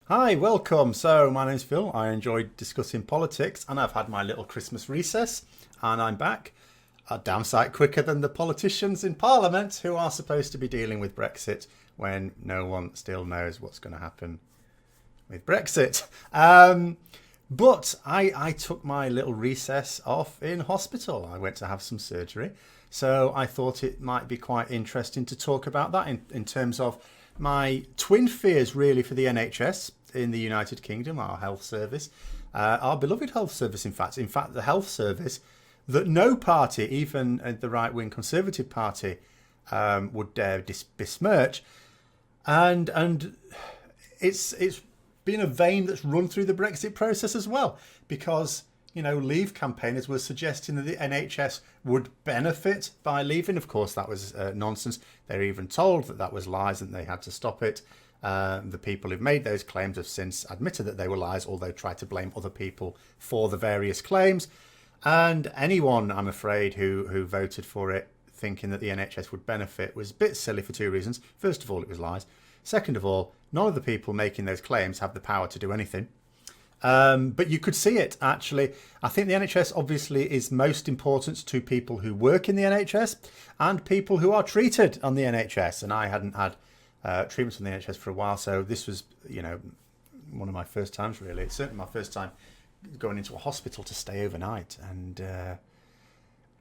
Hi, welcome. So, my name's Phil. I enjoy discussing politics, and I've had my little Christmas recess, and I'm back a damn sight quicker than the politicians in Parliament who are supposed to be dealing with Brexit when no one still knows what's going to happen with Brexit. But I took my little recess off in hospital. I went to have some surgery. So I thought it might be quite interesting to talk about that in terms of my twin fears, really, for the NHS in the United Kingdom, our health service, our beloved health service, in fact. In fact, the health service that no party, even the right-wing Conservative Party, would dare besmirch. And it's been a vein that's run through the Brexit process as well, because Leave campaigners were suggesting that the NHS would benefit by leaving. Of course, that was nonsense. They were even told that that was lies and they had to stop it. The people who've made those claims have since admitted that they were lies, although tried to blame other people for the various claims. And anyone, I'm afraid, who voted for it thinking that the NHS would benefit was a bit silly for two reasons. First of all, it was lies. Second of all, none of the people making those claims have the power to do anything. But you could see it, actually. I think the NHS obviously is most important to people who work in the NHS and people who are treated on the NHS. And I hadn't had treatment on the NHS for a while, so this was, one of my first times, really. It's certainly my first time going into a hospital to stay overnight. And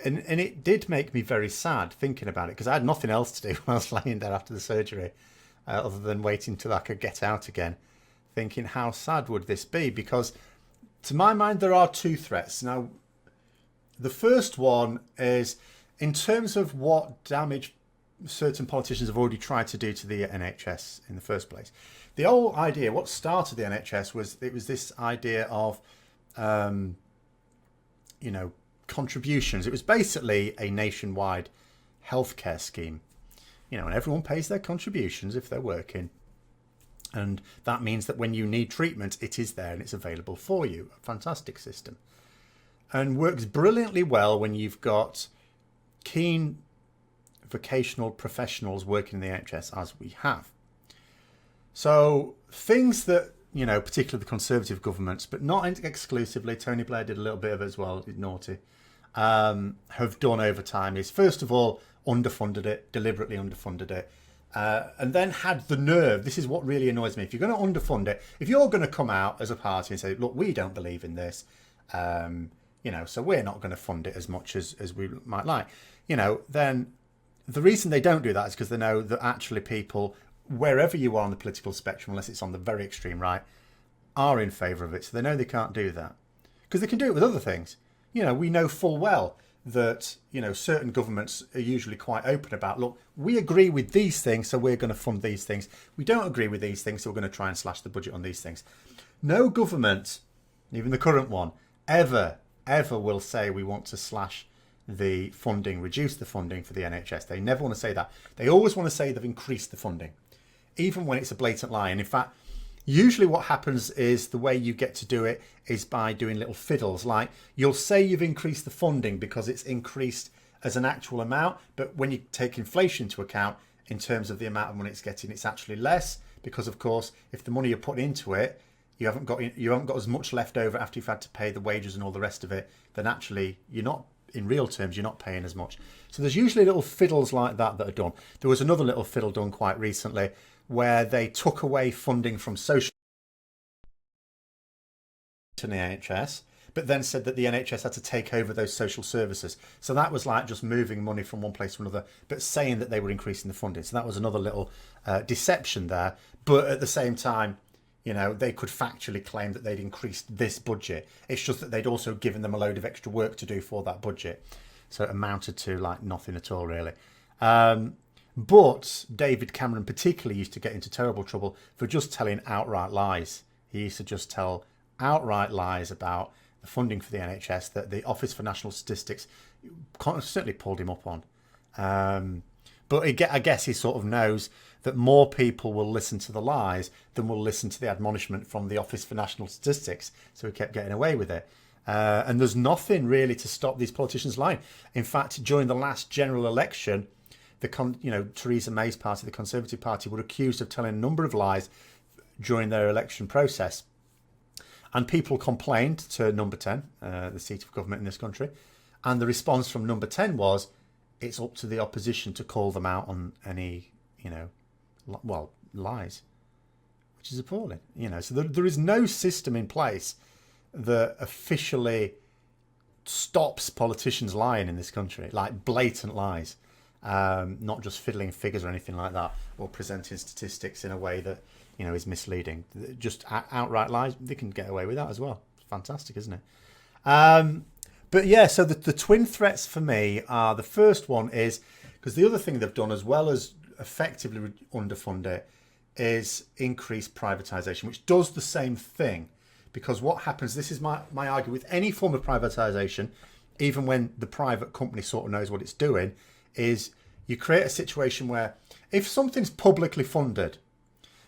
it did make me very sad thinking about it, because I had nothing else to do while I was laying there after the surgery, other than waiting till I could get out again. Thinking how sad would this be, because to my mind there are two threats. Now, the first one is in terms of what damage certain politicians have already tried to do to the NHS in the first place. The whole idea, what started the NHS, was this idea of contributions. It was basically a nationwide healthcare scheme, and everyone pays their contributions if they're working. And that means that when you need treatment, it is there and it's available for you. A fantastic system. And works brilliantly well when you've got keen vocational professionals working in the NHS, as we have. So things that, particularly the Conservative governments, but not exclusively, Tony Blair did a little bit of it as well, naughty, have done over time is, first of all, underfunded it, deliberately underfunded it. And then had the nerve, this is what really annoys me, if you're going to underfund it, if you're going to come out as a party and say, look, we don't believe in this, so we're not going to fund it as much as we might like, then the reason they don't do that is because they know that actually people, wherever you are on the political spectrum, unless it's on the very extreme right, are in favour of it. So they know they can't do that. Because they can do it with other things. We know full well that certain governments are usually quite open about, look, we agree with these things, so we're going to fund these things. We don't agree with these things, so we're going to try and slash the budget on these things. No government, even the current one, ever will say we want to slash the funding, reduce the funding for the NHS. They never want to say that. They always want to say they've increased the funding, even when it's a blatant lie. And in fact, usually what happens is the way you get to do it is by doing little fiddles. Like, you'll say you've increased the funding because it's increased as an actual amount, but when you take inflation into account in terms of the amount of money it's getting, it's actually less, because of course if the money you're putting into it, you haven't got as much left over after you've had to pay the wages and all the rest of it, then actually you're not, in real terms, you're not paying as much. So there's usually little fiddles like that are done. There was another little fiddle done quite recently where they took away funding from social to the NHS, but then said that the NHS had to take over those social services. So that was like just moving money from one place to another, but saying that they were increasing the funding. So that was another little deception there. But at the same time, they could factually claim that they'd increased this budget. It's just that they'd also given them a load of extra work to do for that budget. So it amounted to like nothing at all, really. But David Cameron particularly used to get into terrible trouble for just telling outright lies. He used to just tell outright lies about the funding for the NHS that the Office for National Statistics constantly pulled him up on. But I guess he sort of knows that more people will listen to the lies than will listen to the admonishment from the Office for National Statistics. So he kept getting away with it. And there's nothing really to stop these politicians lying. In fact, during the last general election, Theresa May's party, the Conservative Party, were accused of telling a number of lies during their election process. And people complained to Number 10, the seat of government in this country. And the response from Number 10 was, it's up to the opposition to call them out on any, lies, which is appalling. So there is no system in place that officially stops politicians lying in this country, like blatant lies, not just fiddling figures or anything like that, or presenting statistics in a way that is misleading. Just outright lies, they can get away with that as well. It's fantastic, isn't it? But yeah, so the twin threats for me are, the first one is, because the other thing they've done, as well as effectively underfund it, is increase privatisation, which does the same thing. Because what happens, this is my argument with any form of privatisation, even when the private company sort of knows what it's doing, is you create a situation where if something's publicly funded,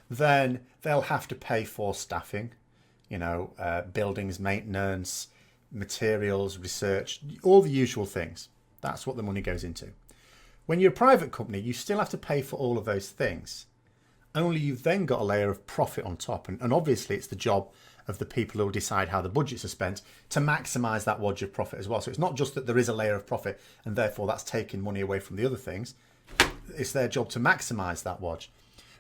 then they'll have to pay for staffing, buildings, maintenance, materials, research, all the usual things. That's what the money goes into. When you're a private company, you still have to pay for all of those things. Only you've then got a layer of profit on top. And obviously it's the job of the people who decide how the budgets are spent to maximise that wodge of profit as well. So it's not just that there is a layer of profit and therefore that's taking money away from the other things. It's their job to maximise that wodge.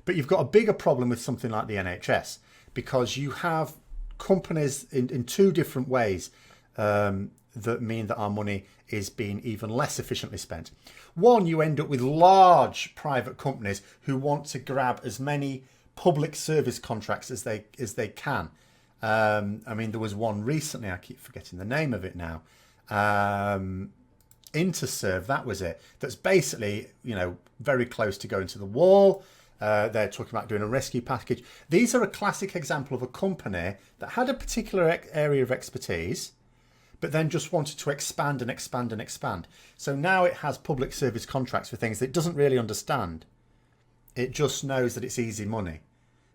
But you've got a bigger problem with something like the NHS, because you have companies in two different ways that mean that our money is being even less efficiently spent. One, you end up with large private companies who want to grab as many public service contracts as they can. There was one recently, I keep forgetting the name of it now. Interserve, that was it. That's basically, very close to going to the wall. They're talking about doing a rescue package. These are a classic example of a company that had a particular area of expertise, but then just wanted to expand and expand and expand. So now it has public service contracts for things that it doesn't really understand. It just knows that it's easy money,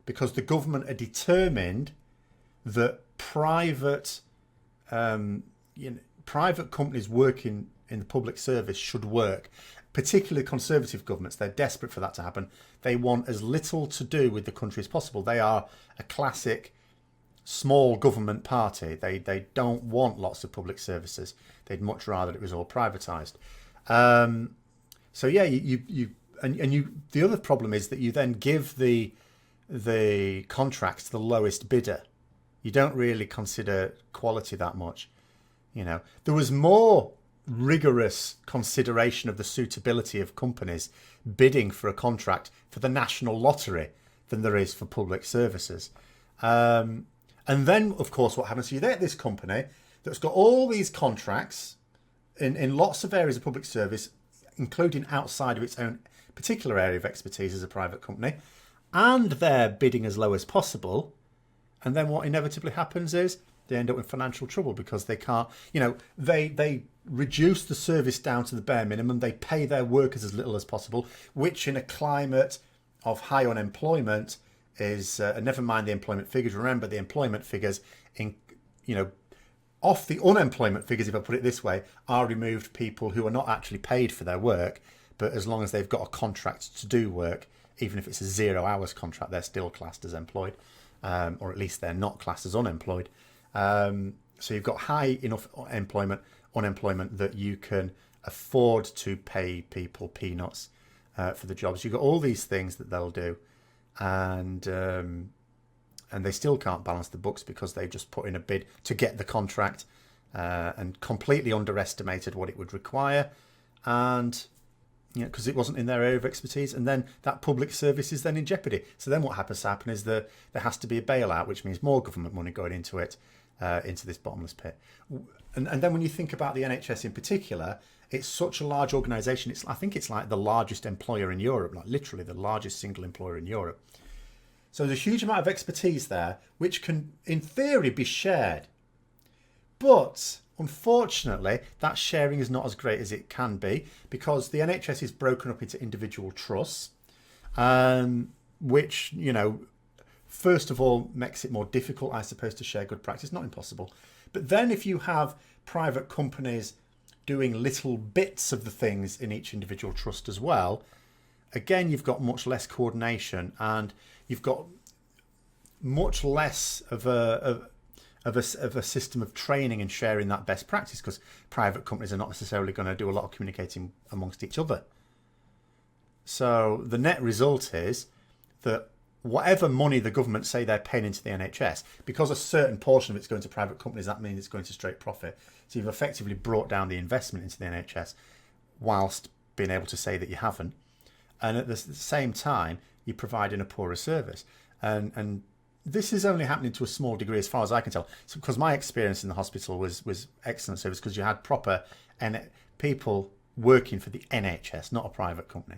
because the government are determined that private companies working in the public service should work. Particularly conservative governments, they're desperate for that to happen. They want as little to do with the country as possible. They are a classic small government party. They don't want lots of public services. They'd much rather it was all privatised. So yeah, the other problem is that you then give the contracts to the lowest bidder. You don't really consider quality that much. There was more rigorous consideration of the suitability of companies bidding for a contract for the national lottery than there is for public services. And then, of course, what happens? So you get this company that's got all these contracts in lots of areas of public service, including outside of its own particular area of expertise as a private company, and they're bidding as low as possible. And then what inevitably happens is they end up in financial trouble because they can't, they reduce the service down to the bare minimum. They pay their workers as little as possible, which in a climate of high unemployment is, never mind the employment figures. Remember, the employment figures, off the unemployment figures, if I put it this way, are removed people who are not actually paid for their work, but as long as they've got a contract to do work, even if it's a 0 hours contract, they're still classed as employed, or at least they're not classed as unemployed. So you've got high enough unemployment that you can afford to pay people peanuts for the jobs. You've got all these things that they'll do, and they still can't balance the books because they just put in a bid to get the contract and completely underestimated what it would require, and because it wasn't in their area of expertise, and then that public service is then in jeopardy. So then what happens to happen is that there has to be a bailout, which means more government money going into it, into this bottomless pit. And then when you think about the NHS in particular, it's such a large organisation. I think it's like the largest employer in Europe, like literally the largest single employer in Europe. So there's a huge amount of expertise there, which can, in theory, be shared. But unfortunately, that sharing is not as great as it can be because the NHS is broken up into individual trusts, which, first of all, makes it more difficult, I suppose, to share good practice. Not impossible. But then if you have private companies doing little bits of the things in each individual trust as well, again, you've got much less coordination, and you've got much less of a system of training and sharing that best practice, because private companies are not necessarily going to do a lot of communicating amongst each other. So the net result is that whatever money the government say they're paying into the NHS, because a certain portion of it's going to private companies, that means it's going to straight profit. So you've effectively brought down the investment into the NHS whilst being able to say that you haven't. And at the same time, you're providing a poorer service. And this is only happening to a small degree as far as I can tell. So, because my experience in the hospital was excellent service, because you had proper people working for the NHS, not a private company.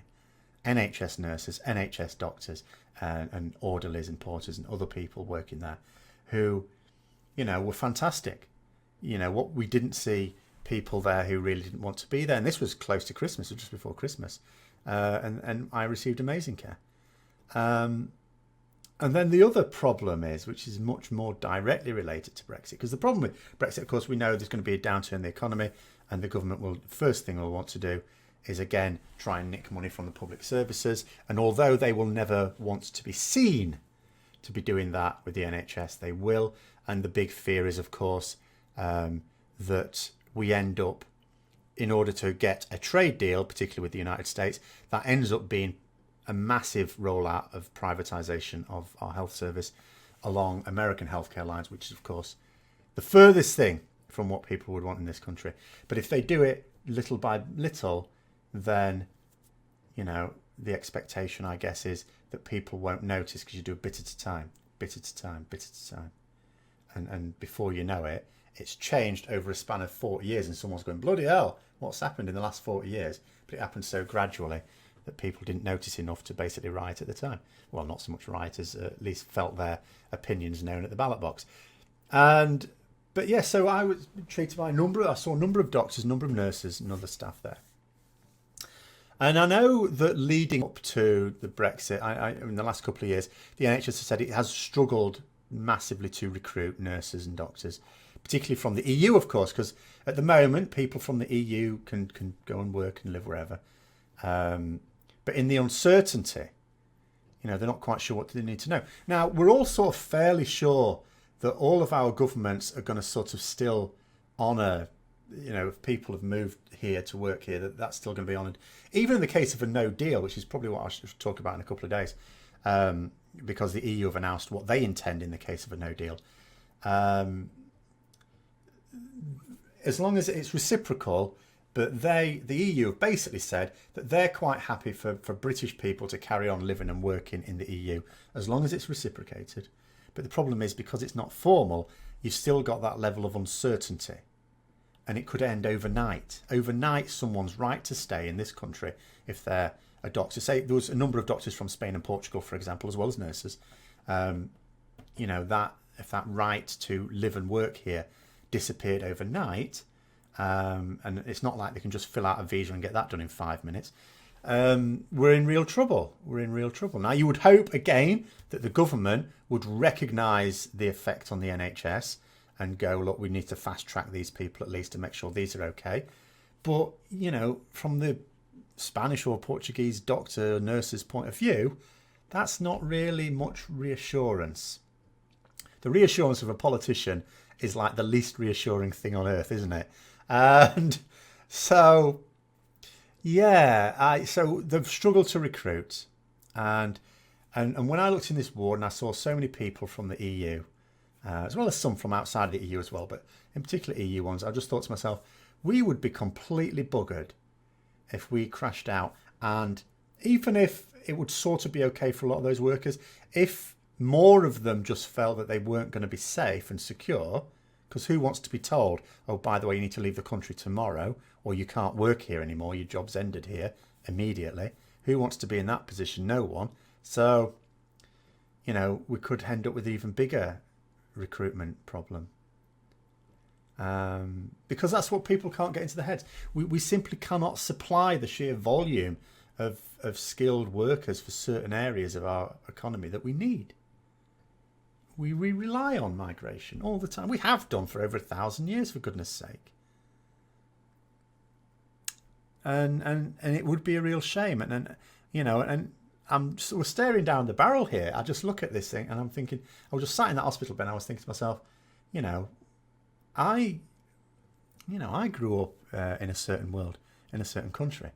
NHS nurses, NHS doctors, and orderlies and porters and other people working there who, were fantastic. What we didn't see people there who really didn't want to be there. And this was close to Christmas, or just before Christmas. And I received amazing care. And then the other problem is, which is much more directly related to Brexit, because the problem with Brexit, of course, we know there's going to be a downturn in the economy, and the government will, first thing they'll want to do is, again, try and nick money from the public services. And although they will never want to be seen to be doing that with the NHS, they will. And the big fear is, of course, that we end up, in order to get a trade deal, particularly with the United States, that ends up being a massive rollout of privatization of our health service along American healthcare lines, which is, of course, the furthest thing from what people would want in this country. But if they do it little by little, then, the expectation, I guess, is that people won't notice, because you do a bit at a time, bit at a time, bit at a time. And before you know it, it's changed over a span of 40 years, and someone's going, bloody hell, what's happened in the last 40 years? But it happened so gradually that people didn't notice enough to basically riot at the time. Well, not so much riot as at least felt their opinions known at the ballot box. But yeah, so I was treated by I saw a number of doctors, a number of nurses and other staff there. And I know that leading up to the Brexit, in the last couple of years, the NHS has said it has struggled massively to recruit nurses and doctors, particularly from the EU, of course, because at the moment, people from the EU can go and work and live wherever. But in the uncertainty, they're not quite sure what they need to know. Now, we're all sort of fairly sure that all of our governments are going to sort of still honour, if people have moved here to work here, that's still going to be honoured. Even in the case of a no deal, which is probably what I should talk about in a couple of days, because the EU have announced what they intend in the case of a no deal. As long as it's reciprocal, but the EU have basically said that they're quite happy for British people to carry on living and working in the EU, as long as it's reciprocated. But the problem is, because it's not formal, you've still got that level of uncertainty. And it could end overnight. Overnight, someone's right to stay in this country if they're a doctor. Say there was a number of doctors from Spain and Portugal, for example, as well as nurses. That if that right to live and work here disappeared overnight, and it's not like they can just fill out a visa and get that done in 5 minutes, we're in real trouble. We're in real trouble. Now, you would hope, again, that the government would recognise the effect on the NHS and go, look, we need to fast track these people at least to make sure these are okay. But, from the Spanish or Portuguese doctor, nurse's point of view, that's not really much reassurance. The reassurance of a politician is like the least reassuring thing on earth, isn't it? And so, so they've struggled to recruit. And when I looked in this ward and I saw so many people from the EU, as well as some from outside the EU as well, but in particular EU ones, I just thought to myself, we would be completely buggered if we crashed out. And even if it would sort of be okay for a lot of those workers, if more of them just felt that they weren't going to be safe and secure, because who wants to be told, oh, by the way, you need to leave the country tomorrow, or you can't work here anymore, your job's ended here immediately. Who wants to be in that position? No one. So, we could end up with an even bigger recruitment problem. Because that's what people can't get into their heads. We simply cannot supply the sheer volume of skilled workers for certain areas of our economy that we need. We rely on migration all the time. We have done for over 1,000 years, for goodness sake. And it would be a real shame. And I'm sort of staring down the barrel here. I just look at this thing and I'm thinking, I was just sat in that hospital bed and I was thinking to myself, you know, I grew up in a certain world, in a certain country.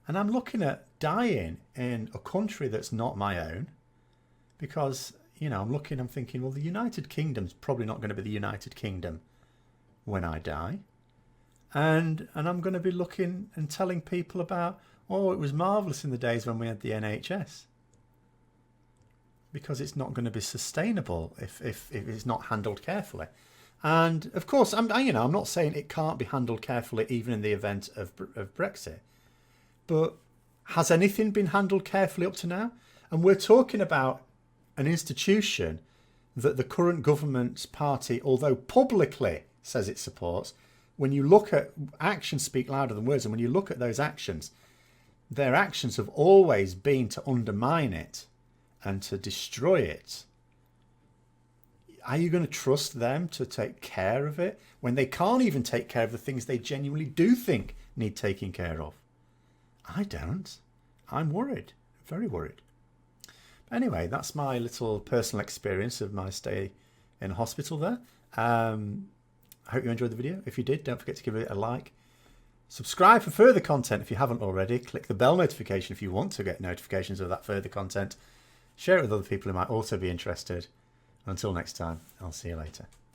And I'm looking at dying in a country that's not my own because, I'm thinking, well, the United Kingdom's probably not going to be the United Kingdom when I die. And I'm going to be looking and telling people about, oh, it was marvellous in the days when we had the NHS. Because it's not going to be sustainable if it's not handled carefully. And of course, I'm not saying it can't be handled carefully even in the event of Brexit. But has anything been handled carefully up to now? And we're talking about an institution that the current government's party, although publicly says it supports, when you look at actions speak louder than words, and when you look at those actions, their actions have always been to undermine it and to destroy it. Are you going to trust them to take care of it when they can't even take care of the things they genuinely do think need taking care of? I don't. I'm worried, very worried. But anyway, that's my little personal experience of my stay in hospital there. I hope you enjoyed the video. If you did, don't forget to give it a like. Subscribe for further content if you haven't already. Click the bell notification if you want to get notifications of that further content. Share it with other people who might also be interested. Until next time, I'll see you later.